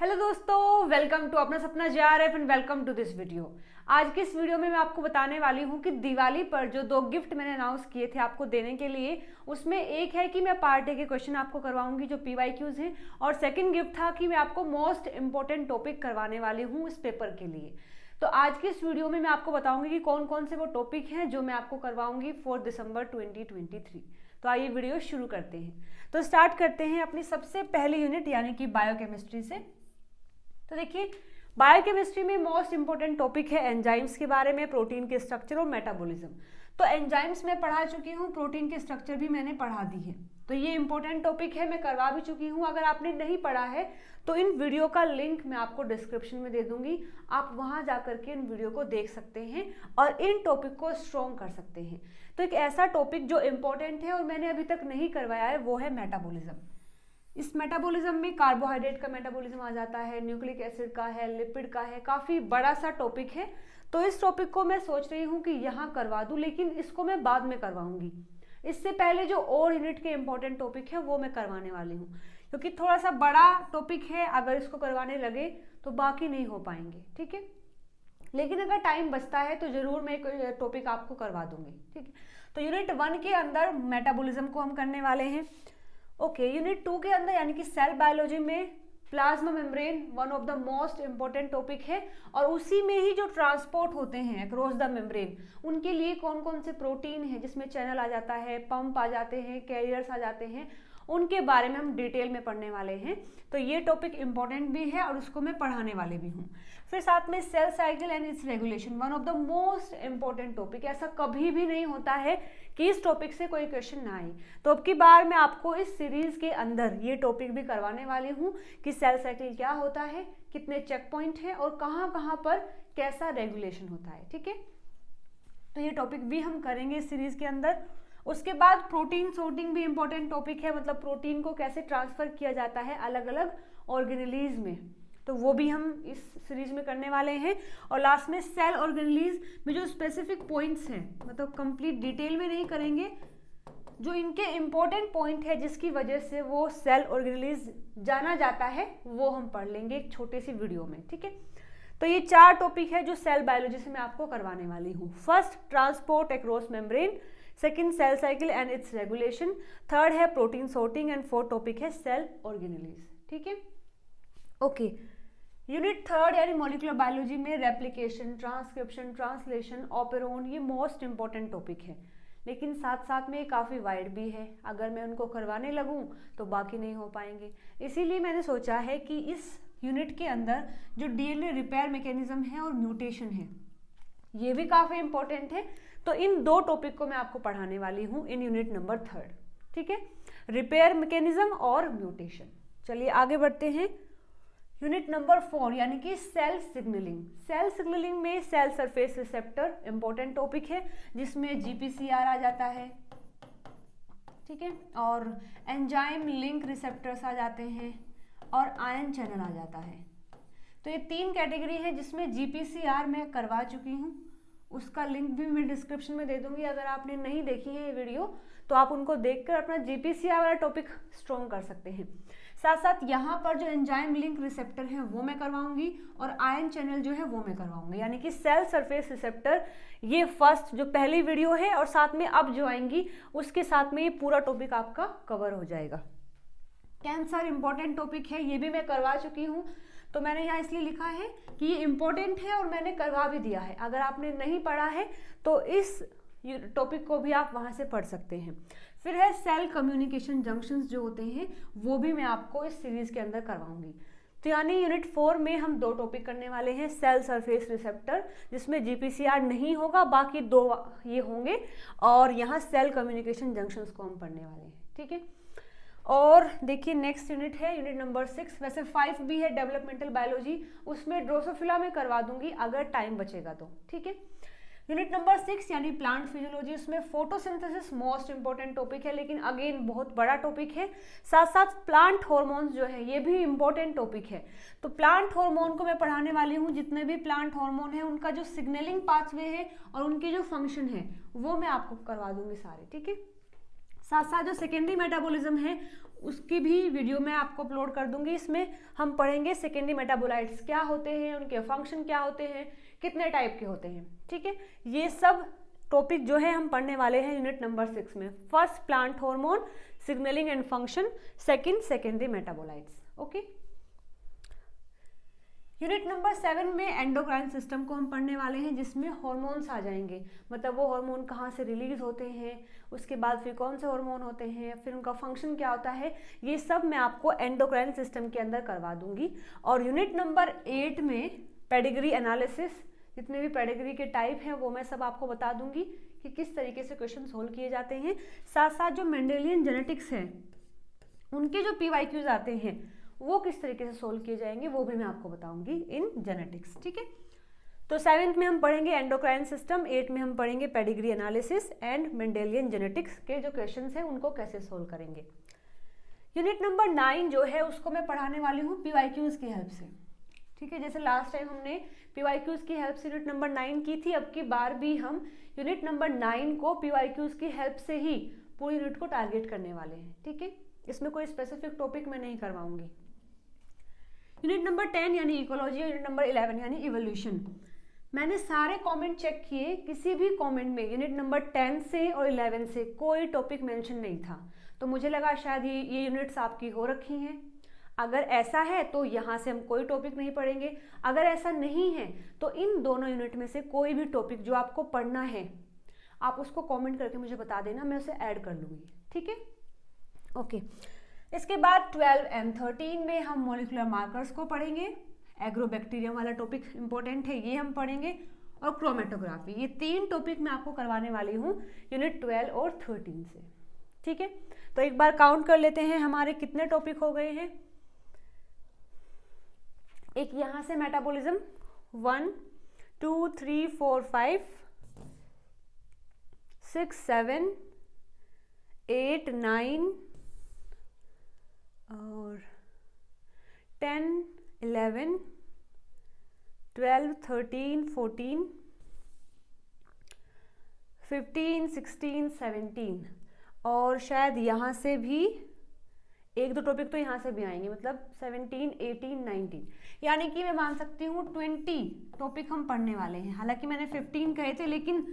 Hello दोस्तों, welcome to अपना सपना JRF and welcome to this video. आज की इस वीडियो में मैं आपको बताने वाली हूँ कि दिवाली पर जो 2 गिफ्ट मैंने अनाउंस किए थे आपको देने के लिए, उसमें एक है कि मैं पार्ट ए के क्वेश्चन आपको करवाऊंगी जो PYQs हैं, और सेकंड गिफ्ट था कि मैं आपको मोस्ट इंपॉर्टेंट टॉपिक करवाने वाली हूँ इस पेपर के लिए। तो आज की इस वीडियो में मैं आपको बताऊंगी कि कौन कौन से वो टॉपिक हैं जो मैं आपको करवाऊंगी 4 दिसंबर 2023। तो आइए वीडियो शुरू करते हैं। तो स्टार्ट करते हैं अपनी सबसे पहली यूनिट यानी कि बायोकेमिस्ट्री से। तो देखिए, बायोकेमिस्ट्री में मोस्ट इंपॉर्टेंट टॉपिक है एंजाइम्स के बारे में, प्रोटीन के स्ट्रक्चर और मेटाबॉलिज्म। तो एंजाइम्स में पढ़ा चुकी हूँ, प्रोटीन के स्ट्रक्चर भी मैंने पढ़ा दी है, तो ये इंपॉर्टेंट टॉपिक है, मैं करवा भी चुकी हूँ। अगर आपने नहीं पढ़ा है तो इन वीडियो का लिंक मैं आपको डिस्क्रिप्शन में दे दूंगी, आप वहां जाकर के इन वीडियो को देख सकते हैं और इन टॉपिक को स्ट्रॉन्ग कर सकते हैं। तो एक ऐसा टॉपिक जो इंपॉर्टेंट है और मैंने अभी तक नहीं करवाया है वो है मेटाबॉलिज्म। इस मेटाबॉलिज्म में कार्बोहाइड्रेट का मेटाबॉलिज्म आ जाता है, न्यूक्लिक एसिड का है, लिपिड का है, काफ़ी बड़ा सा टॉपिक है। तो इस टॉपिक को मैं सोच रही हूँ कि यहाँ करवा दूँ, लेकिन इसको मैं बाद में करवाऊंगी। इससे पहले जो और यूनिट के इंपॉर्टेंट टॉपिक है वो मैं करवाने वाली हूँ, क्योंकि थोड़ा सा बड़ा टॉपिक है, अगर इसको करवाने लगे तो बाकी नहीं हो पाएंगे, ठीक है। लेकिन अगर टाइम बचता है तो जरूर मैं कोई टॉपिक आपको करवा दूंगी, ठीक है। तो यूनिट 1 के अंदर मेटाबॉलिज्म को हम करने वाले हैं। ओके, यूनिट 2 के अंदर यानी कि सेल बायोलॉजी में plasma membrane one of the most important topic है, और उसी में ही जो ट्रांसपोर्ट होते हैं अक्रॉस द मेम्ब्रेन, उनके लिए कौन कौन से प्रोटीन है जिसमें चैनल आ जाता है, पंप आ जाते हैं, कैरियर्स आ जाते हैं, उनके बारे में हम डिटेल में पढ़ने वाले हैं। तो ये टॉपिक इंपॉर्टेंट भी है और उसको मैं पढ़ाने वाले भी हूँ। फिर साथ में cell cycle and its regulation, one of the most important topic. ऐसा कभी भी नहीं होता है कि इस टॉपिक से कोई क्वेश्चन ना आए, तो अब की बार मैं आपको इस सीरीज के अंदर ये टॉपिक भी करवाने वाली हूँ कि सेल साइकिल क्या होता है, कितने चेक पॉइंट है और कहाँ कहाँ पर कैसा रेगुलेशन होता है, ठीक है। तो ये टॉपिक भी हम करेंगे इस सीरीज के अंदर। उसके बाद प्रोटीन सॉर्टिंग भी इंपॉर्टेंट टॉपिक है, मतलब प्रोटीन को कैसे ट्रांसफर किया जाता है अलग अलग ऑर्गेनेलीज में, तो वो भी हम इस सीरीज में करने वाले हैं। और लास्ट में सेल ऑर्गेनेलीज में जो स्पेसिफिक पॉइंट्स हैं, मतलब कंप्लीट डिटेल में नहीं करेंगे, जो इनके इंपॉर्टेंट पॉइंट है जिसकी वजह से वो सेल ऑर्गेनेलीज जाना जाता है, वो हम पढ़ लेंगे एक छोटे सी वीडियो में, ठीक है। तो ये 4 टॉपिक है जो सेल बायोलॉजी से मैं आपको करवाने वाली हूँ। First, transport across membrane. Second, cell cycle and its regulation. Third है protein sorting and fourth topic है सेल ऑर्गेनेलीज, ठीक है। ओके, यूनिट 3 यानी मॉलिक्यूलर बायोलॉजी में रेप्लिकेशन, ट्रांसक्रिप्शन, ट्रांसलेशन, ऑपेरोन, ये मोस्ट इंपॉर्टेंट टॉपिक है, लेकिन साथ साथ में ये काफ़ी वाइड भी है। अगर मैं उनको करवाने लगूँ तो बाकी नहीं हो पाएंगे, इसीलिए मैंने सोचा है कि इस यूनिट के अंदर जो DNA रिपेयर मैकेनिज्म है और म्यूटेशन है, ये भी काफ़ी इंपॉर्टेंट है। तो इन 2 टॉपिक को मैं आपको पढ़ाने वाली हूँ इन यूनिट नंबर 3, ठीक है, रिपेयर मैकेनिज्म और म्यूटेशन। चलिए आगे बढ़ते हैं। यूनिट नंबर 4 यानी कि सेल सिग्नलिंग। सेल सिग्नलिंग में cell surface receptor important topic है, जिसमें GPCR आ जाता है, ठीक है, और एंजाइम लिंक रिसेप्टर्स आ जाते हैं और आयन चैनल आ जाता है। तो ये 3 कैटेगरी है जिसमें GPCR मैं करवा चुकी हूँ, उसका लिंक भी मैं डिस्क्रिप्शन में दे दूंगी। अगर आपने नहीं देखी है ये वीडियो तो आप उनको देखकर अपना GPCR वाला टॉपिक स्ट्रॉन्ग कर सकते हैं। साथ साथ यहाँ पर जो एंजाइम लिंक रिसेप्टर है वो मैं करवाऊंगी, और आयन चैनल जो है वो मैं करवाऊंगी, यानी कि सेल सरफेस रिसेप्टर ये फर्स्ट जो पहली वीडियो है, और साथ में अब जो आएंगी उसके साथ में ये पूरा टॉपिक आपका कवर हो जाएगा। कैंसर इंपॉर्टेंट टॉपिक है, ये भी मैं करवा चुकी हूँ, तो मैंने यहाँ इसलिए लिखा है कि ये इंपॉर्टेंट है और मैंने करवा भी दिया है। अगर आपने नहीं पढ़ा है तो इस टॉपिक को भी आप वहाँ से पढ़ सकते हैं। फिर है सेल कम्युनिकेशन जंक्शंस जो होते हैं, वो भी मैं आपको इस सीरीज के अंदर करवाऊंगी। तो यानी यूनिट 4 में हम 2 टॉपिक करने वाले हैं। सेल सरफेस रिसेप्टर जिसमें GPCR नहीं होगा, बाकी 2 ये होंगे, और यहाँ सेल कम्युनिकेशन जंक्शंस को हम पढ़ने वाले हैं, ठीक है। और देखिए नेक्स्ट यूनिट है यूनिट नंबर 6, वैसे 5 भी है डेवलपमेंटल बायोलॉजी, उसमें ड्रोसोफिला में करवा दूंगी अगर टाइम बचेगा तो, ठीक है। यूनिट नंबर 6 यानी प्लांट फिजियोलॉजी, उसमें फोटोसिंथेसिस मोस्ट इंपॉर्टेंट टॉपिक है, लेकिन अगेन बहुत बड़ा टॉपिक है। साथ साथ प्लांट हार्मोन्स जो है ये भी इंपॉर्टेंट टॉपिक है, तो प्लांट हार्मोन को मैं पढ़ाने वाली हूँ। जितने भी प्लांट हार्मोन है उनका जो सिग्नलिंग पाथवे है और उनके जो फंक्शन है वो मैं आपको करवा दूंगी सारे, ठीक है। साथ साथ जो सेकेंडरी मेटाबॉलिज्म है उसकी भी वीडियो मैं आपको अपलोड कर दूंगी। इसमें हम पढ़ेंगे सेकेंडरी मेटाबोलाइट्स क्या होते हैं, उनके फंक्शन क्या होते हैं, कितने टाइप के होते हैं। ठीक है, ये सब टॉपिक जो है हम पढ़ने वाले हैं यूनिट नंबर 6 में। First plant hormone signalling and function, second secondary metabolites. Okay, unit number 7 में एंडोक्राइन सिस्टम को हम पढ़ने वाले हैं, जिसमें हार्मोन्स आ जाएंगे, मतलब वो हार्मोन कहाँ से रिलीज होते हैं, उसके बाद फिर कौन से हार्मोन होते हैं, फिर उनका फंक्शन क्या होता है, ये सब मैं आपको एंडोक्राइन सिस्टम के अंदर करवा दूंगी। और यूनिट नंबर 8 में पेडिग्री एनालिसिस, जितने भी पेडिग्री के टाइप हैं वो मैं सब आपको बता दूंगी कि किस तरीके से क्वेश्चन सोल्व किए जाते हैं। साथ साथ जो मेंडेलियन जेनेटिक्स है उनके जो PYQs आते हैं वो किस तरीके से सोल्व किए जाएंगे वो भी मैं आपको बताऊंगी इन जेनेटिक्स। ठीक है, तो 7th में हम पढ़ेंगे एंडोक्राइन सिस्टम, 8 में हम पढ़ेंगे pedigree analysis and Mendelian genetics के जो क्वेश्चंस हैं उनको कैसे सोल्व करेंगे। यूनिट नंबर 9 जो है उसको मैं पढ़ाने वाली हूँ PYQs की हेल्प से। ठीक है, जैसे लास्ट टाइम हमने PYQs की हेल्प से यूनिट नंबर 9 की थी, अब की बार भी हम यूनिट नंबर 9 को PYQs की हेल्प से ही पूरी यूनिट को टारगेट करने वाले हैं। ठीक है, इसमें कोई स्पेसिफिक टॉपिक मैं नहीं करवाऊंगी। यूनिट नंबर 10 यानी इकोलॉजी, यूनिट नंबर 11 यानी इवोल्यूशन। मैंने सारे कमेंट चेक किए, किसी भी कमेंट में यूनिट नंबर 10 से और 11 से कोई टॉपिक मेंशन नहीं था, तो मुझे लगा शायद ये यूनिट्स आपकी हो रखी हैं। अगर ऐसा है तो यहाँ से हम कोई टॉपिक नहीं पढ़ेंगे, अगर ऐसा नहीं है तो इन दोनों यूनिट में से कोई भी टॉपिक जो आपको पढ़ना है आप उसको कमेंट करके मुझे बता देना, मैं उसे ऐड कर लूँगी। ठीक है, ओके। इसके बाद 12 एंड 13 में हम मॉलिक्यूलर मार्कर्स को पढ़ेंगे, एग्रोबैक्टीरियम वाला टॉपिक इंपॉर्टेंट है ये हम पढ़ेंगे, और क्रोमेटोग्राफी। ये 3 टॉपिक मैं आपको करवाने वाली हूँ यूनिट 12 और 13 से। ठीक है, तो एक बार काउंट कर लेते हैं हमारे कितने टॉपिक हो गए हैं। एक यहाँ से मेटाबॉलिज्म 1 2 3 4 5 6 7 8 9 और 10 11 12 13 14 15 16 17 और शायद यहाँ से भी एक दो टॉपिक तो यहाँ से भी आएंगे, मतलब 17 18 19, यानी कि मैं मान सकती हूँ 20 टॉपिक हम पढ़ने वाले हैं। हालांकि मैंने 15 कहे थे, लेकिन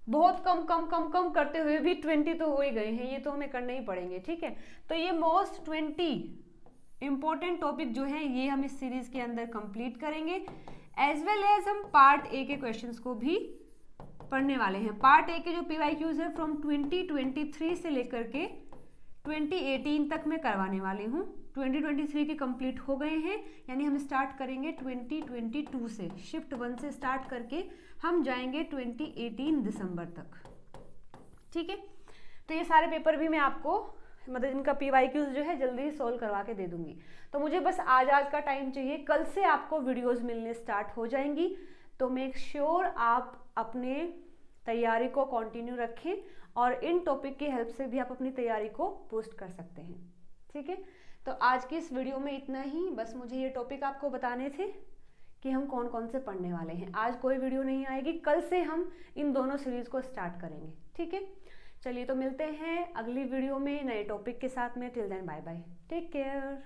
बहुत कम कम कम कम करते हुए भी 20 तो हो ही गए हैं, ये तो हमें करने ही पड़ेंगे। ठीक है, तो ये मोस्ट 20 इंपॉर्टेंट टॉपिक जो है ये हम इस सीरीज के अंदर कंप्लीट करेंगे, एज वेल एज हम पार्ट ए के क्वेश्चंस को भी पढ़ने वाले हैं। पार्ट ए के जो PYQs है फ्रॉम 2023 से लेकर के 2018 तक मैं करवाने वाली हूँ। 2023 के कंप्लीट हो गए हैं, यानी हम स्टार्ट करेंगे 2022 से, शिफ्ट 1 से स्टार्ट करके हम जाएंगे 2018 दिसंबर तक। ठीक है, तो ये सारे पेपर भी मैं आपको, मतलब इनका PYQs जो है जल्दी सॉल्व करवा के दे दूंगी। तो मुझे बस आज का टाइम चाहिए, कल से आपको वीडियोस मिलने स्टार्ट हो जाएंगी। तो मेक श्योर आप अपने तैयारी को कंटिन्यू रखें, और इन टॉपिक की हेल्प से भी आप अपनी तैयारी को बूस्ट कर सकते हैं। ठीक है, तो आज की इस वीडियो में इतना ही, बस मुझे ये टॉपिक आपको बताने थे कि हम कौन कौन से पढ़ने वाले हैं। आज कोई वीडियो नहीं आएगी, कल से हम इन दोनों सीरीज को स्टार्ट करेंगे। ठीक है, चलिए तो मिलते हैं अगली वीडियो में नए टॉपिक के साथ में। Till then bye bye, take care.